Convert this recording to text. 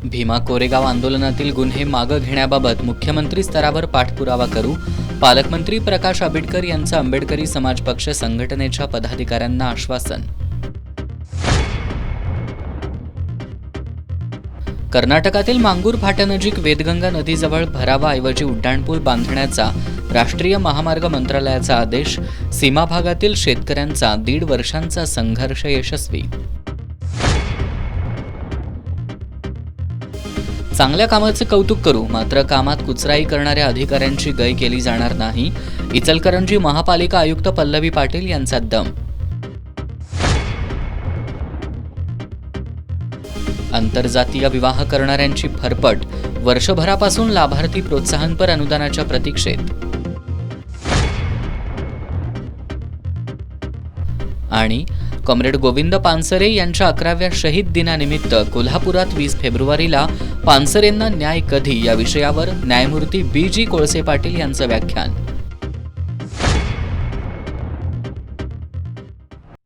भीमा कोरेगाव आंदोलनातील गुन्हे मागे घेण्याबाबत मुख्यमंत्री स्तरावर पाठपुरावा करू, पालकमंत्री प्रकाश आंबेडकर यांचं आंबेडकरी समाज पक्ष संघटनेच्या पदाधिकाऱ्यांना आश्वासन. कर्नाटकातील मांगूर फाट्यानजीक वेदगंगा नदीजवळ भरावाऐवजी उड्डाणपूल बांधण्याचा राष्ट्रीय महामार्ग मंत्रालयाचा आदेश. सीमा भागातील शेतकऱ्यांचा 1.5 वर्षांचा संघर्ष यशस्वी. चांगल्या कामाचे कौतुक करू, मात्र कामात कुचराई करणाऱ्या अधिकाऱ्यांची गय केली जाणार नाही. इचलकरंजी महापालिका आयुक्त पल्लवी पाटील यांचा दम. आंतरजातीय विवाह करणाऱ्यांची फरफट, वर्षभरापासून लाभार्थी प्रोत्साहनपर अनुदानाच्या प्रतीक्षेत. आणि कॉम्रेड गोविंद पानसरे यांच्या 11व्या शहीद दिनानिमित्त कोल्हापुरात 20 फेब्रुवारीला पानसरेंना न्याय कधी या विषयावर न्यायमूर्ती BG कोळसे पाटील यांचं व्याख्यान.